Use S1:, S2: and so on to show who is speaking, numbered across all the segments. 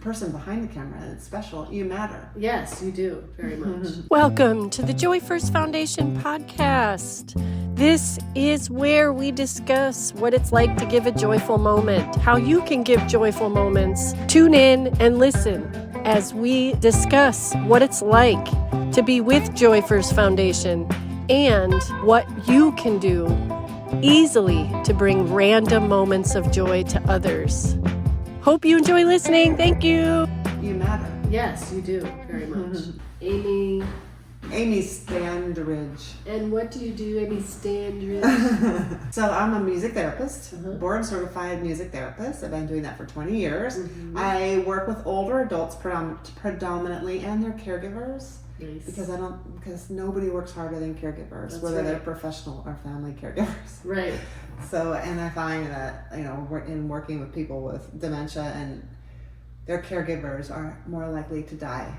S1: person behind the camera. It's special. You matter.
S2: Yes, you do, very much.
S3: Welcome to the Joy First Foundation podcast. This is where we discuss what it's like to give a joyful moment, how you can give joyful moments. Tune in and listen as we discuss what it's like to be with Joy First Foundation and what you can do easily to bring random moments of joy to others. Hope you enjoy listening. Thank you.
S1: You matter.
S2: Yes, you do, very much. Amy
S1: Standridge.
S2: And what do you do, Amy Standridge?
S1: So I'm a music therapist, board certified music therapist. I've been doing that for 20 years. I work with older adults predominantly and their caregivers.
S2: Nice.
S1: Because nobody works harder than caregivers,
S2: That's
S1: whether
S2: right.
S1: they're professional or family caregivers.
S2: Right.
S1: So, and I find that, in working with people with dementia and their caregivers are more likely to die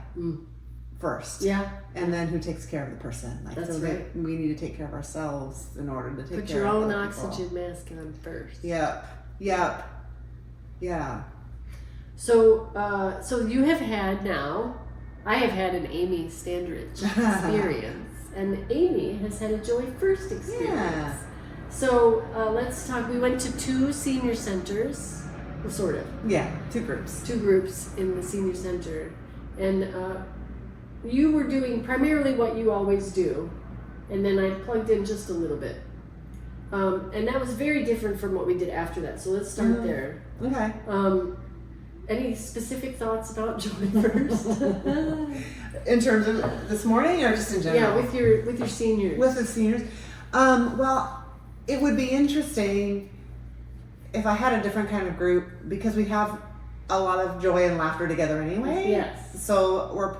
S1: first.
S2: Yeah.
S1: And then who takes care of the person?
S2: That's right.
S1: We need to take care of ourselves in order to take
S2: Put
S1: care
S2: your
S1: of
S2: own
S1: other people.
S2: oxygen mask on first.
S1: Yep. Yeah.
S2: So you have had now, I have had an Amy Standridge experience, and Amy has had a Joy First experience.
S1: Yeah.
S2: So let's talk. We went to 2 senior centers, sort of.
S1: Yeah, 2 groups.
S2: 2 groups in the senior center, and you were doing primarily what you always do, and then I plugged in just a little bit, and that was very different from what we did after that. So let's start there.
S1: Okay.
S2: Any specific thoughts about Joy First?
S1: In terms of this morning or just in general?
S2: Yeah, with your seniors.
S1: With the seniors. Well, it would be interesting if I had a different kind of group because we have a lot of joy and laughter together anyway.
S2: Yes.
S1: So we're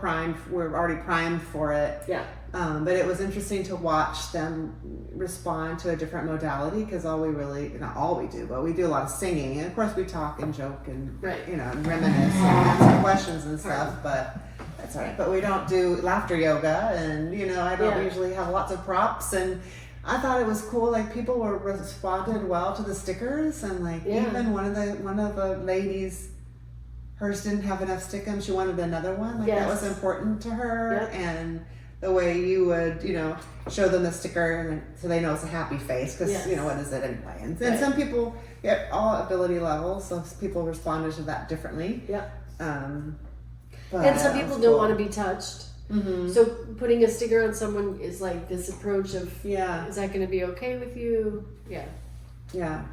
S1: already primed for it.
S2: Yeah.
S1: But it was interesting to watch them respond to a different modality because not all we do, but we do a lot of singing. And of course we talk and joke and, and reminisce and answer questions and stuff, but that's all right. But we don't do laughter yoga and, I don't usually have lots of props. And I thought it was cool. Like people responded well to the stickers and even one of the ladies, hers didn't have enough stickum. She wanted another one. That was important to her.
S2: Yep.
S1: And the way you would, show them the sticker and so they know it's a happy face because, what is it anyway? And some people get all ability levels, so people responded to that differently.
S2: Yeah.
S1: And
S2: some people don't want to be touched. Mm-hmm. So putting a sticker on someone is like this approach of, is that going to be okay with you? Yeah.
S1: Yeah.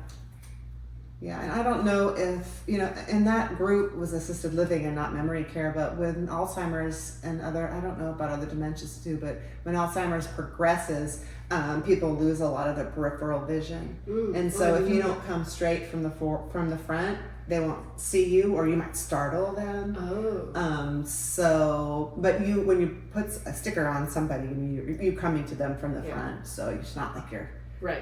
S1: Yeah, and I don't know if, and that group was assisted living and not memory care, but with Alzheimer's and I don't know about other dementias too, but when Alzheimer's progresses, people lose a lot of their peripheral vision. And so if you don't come straight from the front, they won't see you or you might startle them. But when you put a sticker on somebody, you're coming to them from the front, so it's not like you're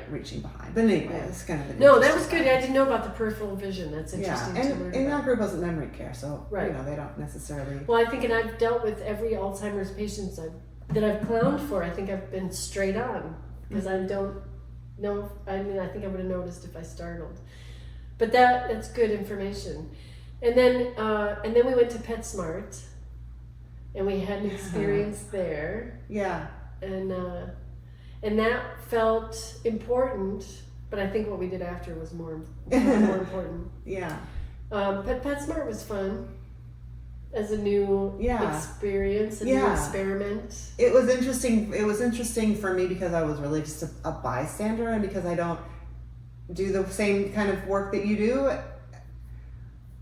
S1: reaching behind. But anyway, it's kind of
S2: that was good. I didn't know about the peripheral vision. That's interesting to learn.
S1: And that group wasn't memory care, so they don't necessarily.
S2: Well, I think, and I've dealt with every Alzheimer's patient that I've clowned for. I think I've been straight on because I don't know. I think I would have noticed if I startled. But that's good information. And then we went to PetSmart, and we had an experience there.
S1: Yeah.
S2: And that felt important, but I think what we did after was more important.
S1: Yeah.
S2: But PetSmart was fun as a new experience, a new experiment. It was interesting.
S1: It was interesting for me because I was really just a bystander, and because I don't do the same kind of work that you do.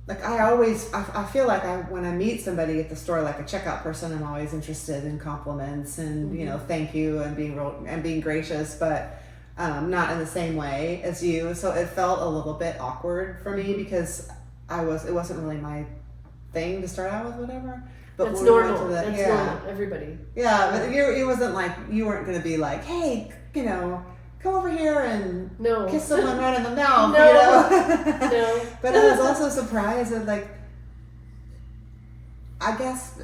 S1: Like I feel like when I meet somebody at the store, like a checkout person, I'm always interested in compliments and thank you and being gracious, but not in the same way as you. So it felt a little bit awkward for me because it wasn't really my thing to start out with, whatever. But
S2: that's normal. That's normal. Everybody.
S1: Yeah, but it wasn't like you weren't going to be like, hey, come over here and kiss someone right in the mouth,
S2: No.
S1: But I was also surprised that, I guess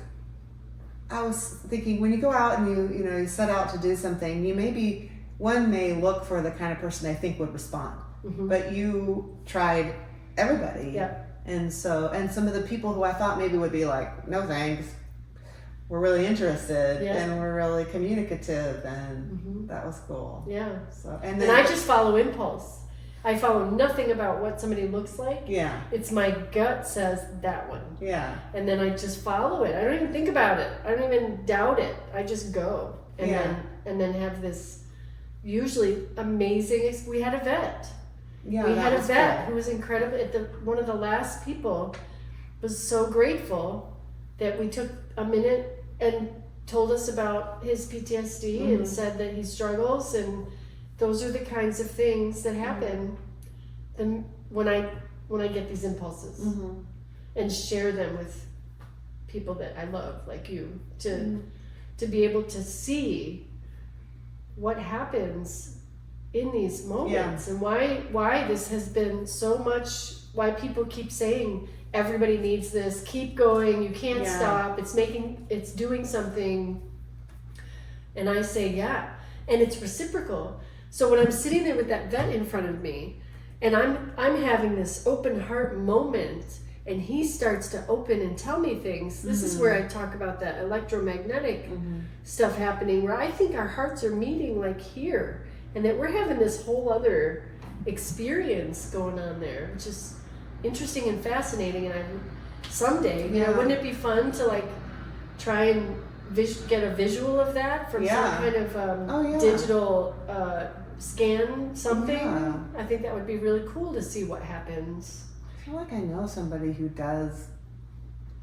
S1: I was thinking when you go out and you set out to do something, one may look for the kind of person they think would respond, but you tried everybody.
S2: Yeah.
S1: And some of the people who I thought maybe would be like, no thanks, were really interested and were really communicative, and that was cool.
S2: Yeah.
S1: So
S2: and I just follow impulse. I follow nothing about what somebody looks like.
S1: Yeah.
S2: It's my gut says that one.
S1: Yeah.
S2: And then I just follow it. I don't even think about it. I don't even doubt it. I just go. And then have this usually amazing. We had a vet.
S1: Yeah.
S2: We had a vet
S1: cool.
S2: who was incredible. One of the last people was so grateful that we took a minute and told us about his PTSD and said that he struggles, and those are the kinds of things that happen when I get these impulses and share them with people that I love, like you, to be able to see what happens in these moments and why this has been so much, why people keep saying everybody needs this, keep going, you can't stop, it's doing something. And I say, and it's reciprocal. So when I'm sitting there with that vet in front of me, and I'm having this open heart moment, and he starts to open and tell me things, this is where I talk about that electromagnetic stuff happening, where I think our hearts are meeting like here, and that we're having this whole other experience going on there, which is interesting and fascinating. And someday, wouldn't it be fun to like try and get a visual of that from some kind of digital scan something?
S1: Yeah.
S2: I think that would be really cool to see what happens.
S1: I feel like I know somebody who does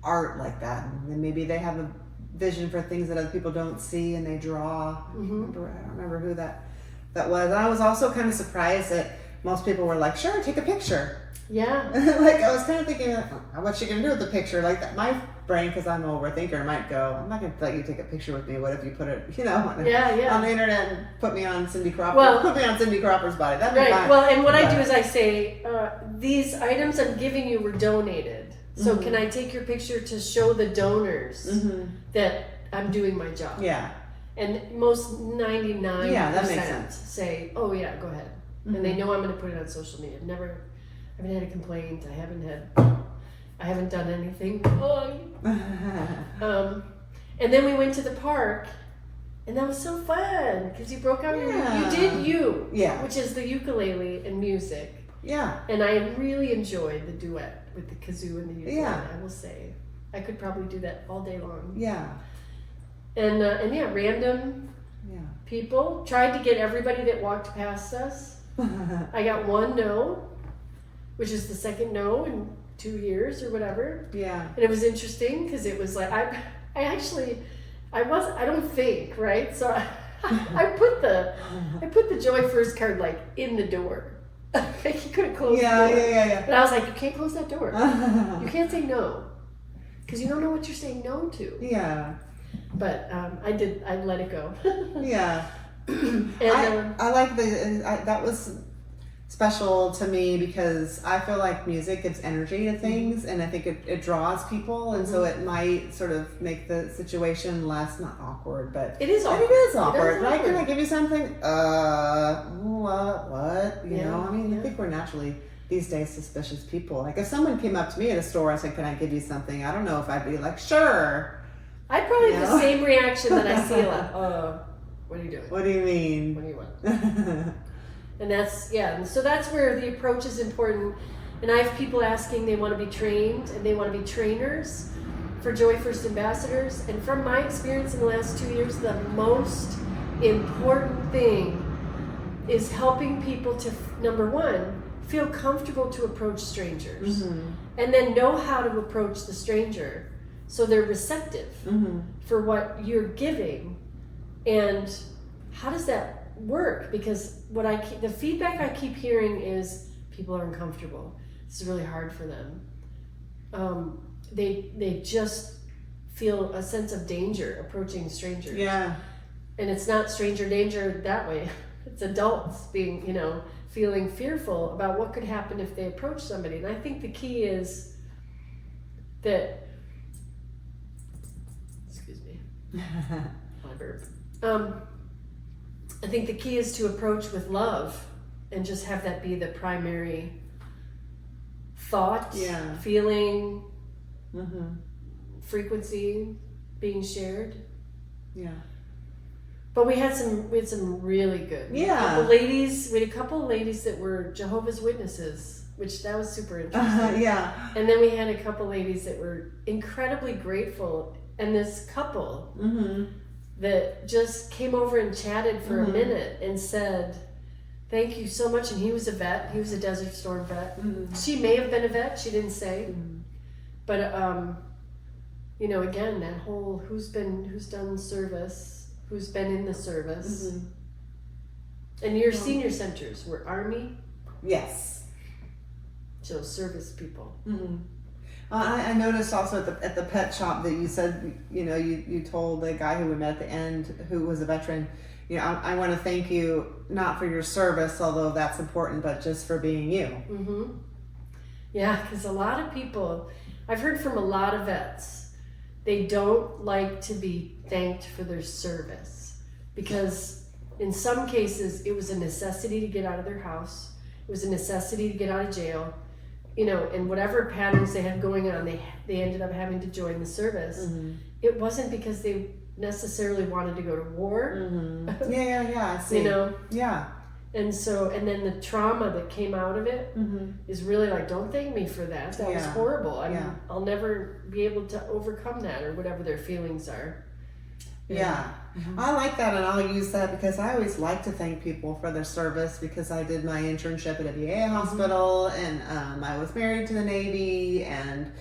S1: art like that, and maybe they have a vision for things that other people don't see, and they draw. I don't remember who that was. And I was also kind of surprised that most people were like, sure, take a picture.
S2: Yeah.
S1: Like, I was kind of thinking, what's she going to do with the picture? Like, that, my brain, because I'm an overthinker, might go, I'm not going to let you take a picture with me. What if you put it, on the internet and put me on Cindy Crawford?
S2: Well,
S1: put me on Cindy Crawford's body. That'd be fine.
S2: Well, and what I do is I say, these items I'm giving you were donated. So can I take your picture to show the donors that I'm doing my job?
S1: Yeah.
S2: And most 99%
S1: that makes sense.
S2: say, oh yeah, go ahead. And they know I'm going to put it on social media. I haven't had a complaint. I haven't done anything wrong. And then we went to the park, and that was so fun because you broke out you did which is the ukulele and music.
S1: Yeah.
S2: And I really enjoyed the duet with the kazoo and the ukulele.
S1: Yeah.
S2: I will say, I could probably do that all day long.
S1: Yeah.
S2: And random people. Tried to get everybody that walked past us. I got one no, which is the second no in 2 years or whatever.
S1: Yeah.
S2: And it was interesting because it was like I don't think, right? So I put the Joy First card like in the door. Like he couldn't close the door.
S1: Yeah.
S2: But I was like, you can't close that door. You can't say no. Because you don't know what you're saying no to.
S1: Yeah.
S2: But I let it go.
S1: Yeah.
S2: And,
S1: I like that was special to me because I feel like music gives energy to things, and I think it draws people, and so it might sort of make the situation less, not awkward, but
S2: it is awkward.
S1: It is awkward, right? Can I give you something? What? You know, I mean, I think we're naturally these days suspicious people. Like if someone came up to me at a store and said, "Can I give you something?" I don't know if I'd be like, "Sure."
S2: I probably have the same reaction that I see a lot. What are you doing?
S1: What do you mean?
S2: What do you want? And that's, so that's where the approach is important. And I have people asking, they want to be trained and they want to be trainers for Joy First ambassadors. And from my experience in the last 2 years, the most important thing is helping people to, number one, feel comfortable to approach strangers. And then know how to approach the stranger so they're receptive for what you're giving. And how does that work? Because the feedback I keep hearing is people are uncomfortable. It's really hard for them. They just feel a sense of danger approaching strangers. Yeah. And it's not stranger danger that way. It's adults being, feeling fearful about what could happen if they approach somebody. And I think the key is that, excuse me, my burp. I think the key is to approach with love and just have that be the primary thought, feeling, frequency being shared.
S1: Yeah.
S2: But we had some really good. We had a couple ladies that were Jehovah's Witnesses, which that was super interesting. And then we had a couple ladies that were incredibly grateful, and this couple that just came over and chatted for a minute and said, "Thank you so much." And he was a vet. He was a Desert Storm vet. She may have been a vet. She didn't say. But you know, again, that whole who's done service. Who's been in the service. And your senior centers were Army?
S1: Yes.
S2: So service people.
S1: I noticed also at the pet shop that you said, you know, you told the guy who we met at the end, who was a veteran, you know, I want to thank you, not for your service, although that's important, but just for being you.
S2: Yeah, because a lot of people, I've heard from a lot of vets, they don't like to be thanked for their service because in some cases it was a necessity to get out of their house. It was a necessity to get out of jail, you know, and whatever patterns they had going on, they ended up having to join the service. It wasn't because they necessarily wanted to go to war.
S1: I see.
S2: You know? And so, and then the trauma that came out of it is really like, don't thank me for that. That was horrible. I'll never be able to overcome that, or whatever their feelings are.
S1: I like that, and I'll use that because I always like to thank people for their service, because I did my internship at a VA hospital, and I was married to the Navy, and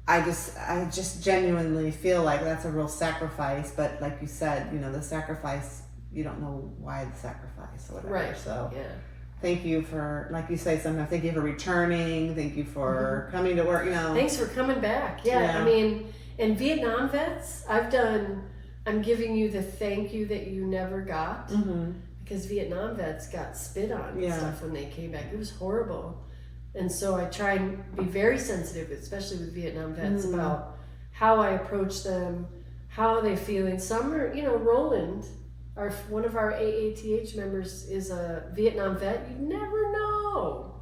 S1: I just genuinely feel like that's a real sacrifice. But like you said, you know, the sacrifice, you don't know why the sacrifice or whatever.
S2: Right.
S1: So thank you for, like you say sometimes, thank you for returning, thank you for coming to work, you know.
S2: Thanks for coming back. I mean, and Vietnam vets, I'm giving you the thank you that you never got, because Vietnam vets got spit on and stuff when they came back. It was horrible. And so I try and be very sensitive, especially with Vietnam vets, about how I approach them, how are they feeling. Some are, you know, Roland, one of our AATH members is a Vietnam vet. You never know.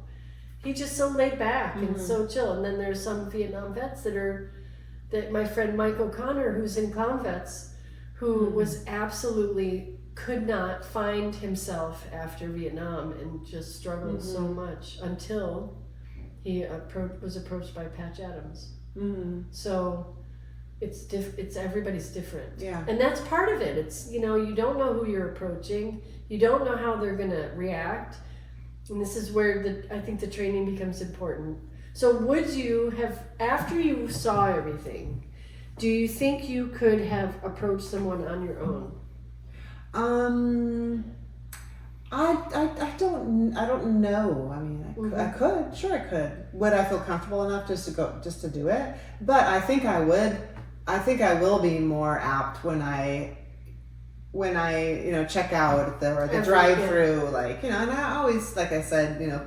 S2: He's just so laid back and so chill. And then there's some Vietnam vets that my friend Mike O'Connor, who's in Clown Vets, who was absolutely could not find himself after Vietnam and just struggled so much until he was approached by Patch Adams. So it's everybody's different. And that's part of it. It's, you know, you don't know who you're approaching. You don't know how they're going to react. And this is where I think the training becomes important. So would you have, after you saw everything, do you think you could have approached someone on your own?
S1: I don't know. I mean, I could. Sure, I could. Would I feel comfortable enough just to do it? But I think I would. I think I will be more apt when I you know, check out at the drive-through, like, you know. And I always, like I said, you know,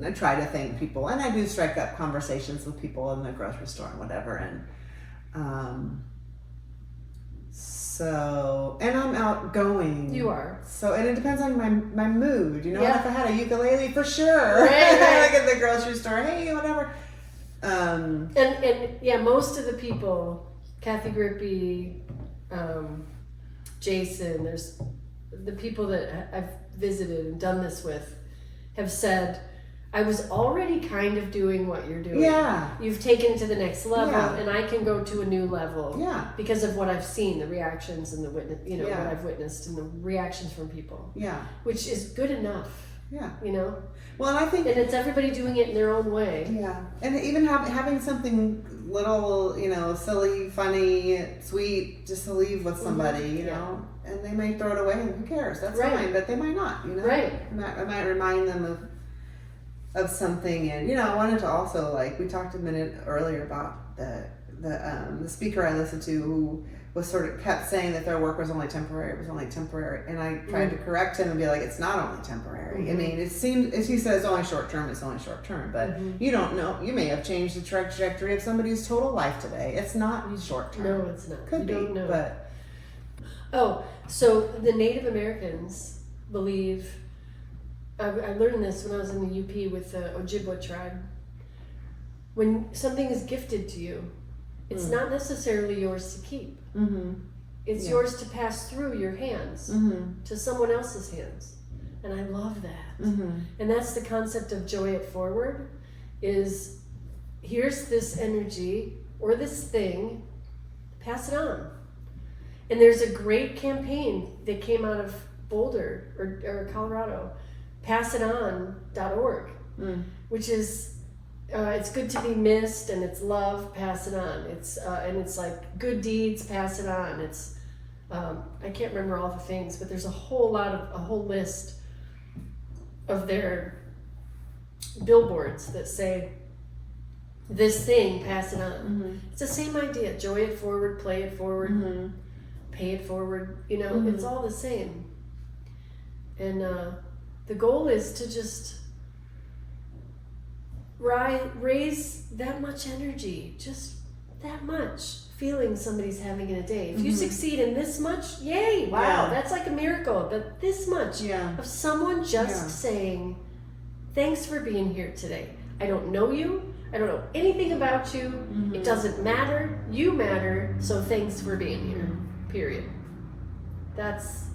S1: I try to thank people, and I do strike up conversations with people in the grocery store and whatever, and so, and I'm outgoing.
S2: You are.
S1: So, and it depends on my mood, you know. If I had a ukulele, for sure.
S2: Right.
S1: Like at the grocery store, hey, whatever.
S2: And yeah, most of the people, Kathy Grippy, Jason, there's the people that I've visited and done this with have said, I was already kind of doing what you're doing. You've taken it to the next level, and I can go to a new level. Because of what I've seen, the reactions and the witness, you know, what I've witnessed and the reactions from people. Which is good enough. You know.
S1: Well, and I think,
S2: and it's everybody doing it in their own way.
S1: And even having something little, you know, silly, funny, sweet, just to leave with somebody, you know, and they may throw it away, and who cares? That's fine, but they might not, you know. I might remind them of something. And, you know, I wanted to also, like, we talked a minute earlier about the speaker I listened to who was sort of kept saying that their work was only temporary, and I tried to correct him and be like, it's not only temporary. I mean, it seemed, as he says, only short term, it's only short term, but you don't know, you may have changed the trajectory of somebody's total life today. It's not short term.
S2: No, it's not.
S1: Could
S2: you
S1: be,
S2: don't know.
S1: But
S2: so the Native Americans believe, I learned this when I was in the UP with the Ojibwa tribe. when something is gifted to you, it's not necessarily yours to keep. It's yours to pass through your hands to someone else's hands. And I love that. And that's the concept of Joy It Forward, is here's this energy or this thing, pass it on. And there's a great campaign that came out of Boulder or Colorado, passiton.org, which is it's good to be missed, and it's love, pass it on. It's and it's like good deeds, pass it on. It's I can't remember all the things, but there's a whole list of their billboards that say this thing, pass it on. It's the same idea. Joy it forward, play it forward, pay it forward. You know, it's all the same. And the goal is to just raise that much energy, just that much feeling somebody's having in a day. If you succeed in this much, yay, wow, that's like a miracle. But this much of someone just saying, thanks for being here today. I don't know you. I don't know anything about you. It doesn't matter. You matter. So thanks for being here. Period. That's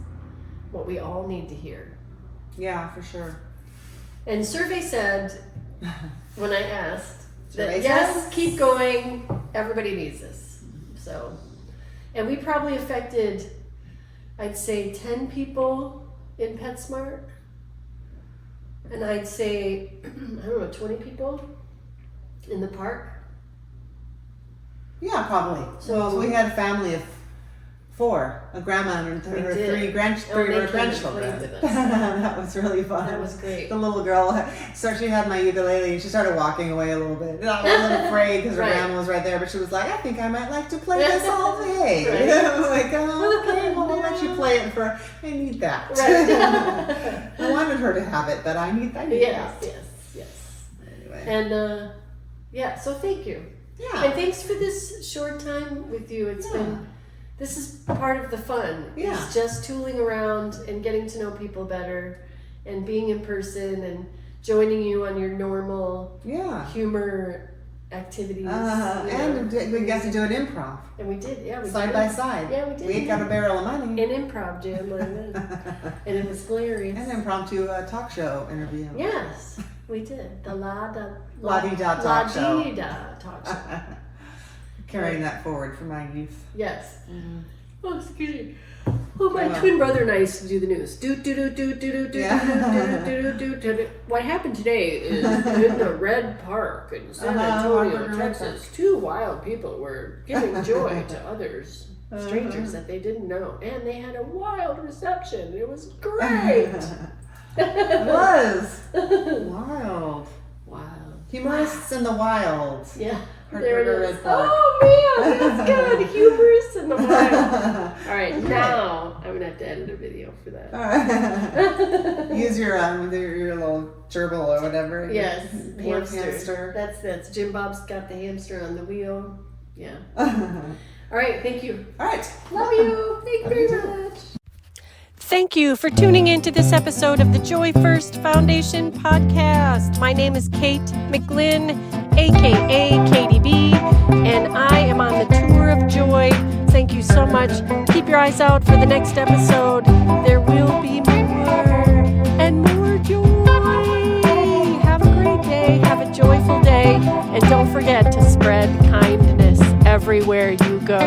S2: what we all need to hear.
S1: Yeah, for sure.
S2: And survey said, when I asked, that yes, keep going. Everybody needs this. So, and we probably affected, I'd say 10 people in PetSmart. And I'd say, I don't know, 20 people in the park.
S1: Yeah, probably. So we had a family of 4, a grandma and her 3 grandchildren. That was really fun.
S2: That was great.
S1: The little girl, so she had my ukulele and she started walking away a little bit. And I wasn't afraid because her grandma was right there, but she was like, I think I might like to play this all day. I was like, oh, okay, well, we'll let you play it for, I need that. Right. I wanted her to have it, but I need that.
S2: Yes.
S1: Anyway.
S2: And so thank you.
S1: Yeah.
S2: And thanks for this short time with you. It's been, this is part of the fun.
S1: Yeah.
S2: It's just tooling around and getting to know people better and being in person and joining you on your normal humor activities.
S1: And we got to do an improv.
S2: And we did, we
S1: side
S2: did.
S1: by side.
S2: Yeah, we did.
S1: We got a barrel of money.
S2: An improv jam like that. And it was hilarious.
S1: An impromptu talk show interview.
S2: Yes, we did. The
S1: La-di-da talk show.
S2: La-di-da talk show.
S1: Carrying that forward for my youth.
S2: Yes. Oh, excuse me. Well, my twin brother and I used to do the news. What happened today is in the Red Park in San Antonio, Texas. 2 wild people were giving joy to others, strangers that they didn't know, and they had a wild reception. It was great.
S1: It was wild. Humorists in the wild.
S2: Yeah.
S1: There it is.
S2: Oh man, that's good. Humorous in the wild. All right, now I'm gonna have to edit a video for that.
S1: All right. Use your little gerbil or whatever.
S2: Yes,
S1: hamster.
S2: That's Jim Bob's got the hamster on the wheel. Yeah. All right, thank you.
S1: All right,
S2: love you. Thank you very much.
S3: Thank you for tuning in to this episode of the Joy First Foundation podcast. My name is Kate McGlynn, aka KDB, and I am on the tour of joy. Thank you so much. Keep your eyes out for the next episode. There will be more and more joy. Have a great day. Have a joyful day. And don't forget to spread kindness everywhere you go.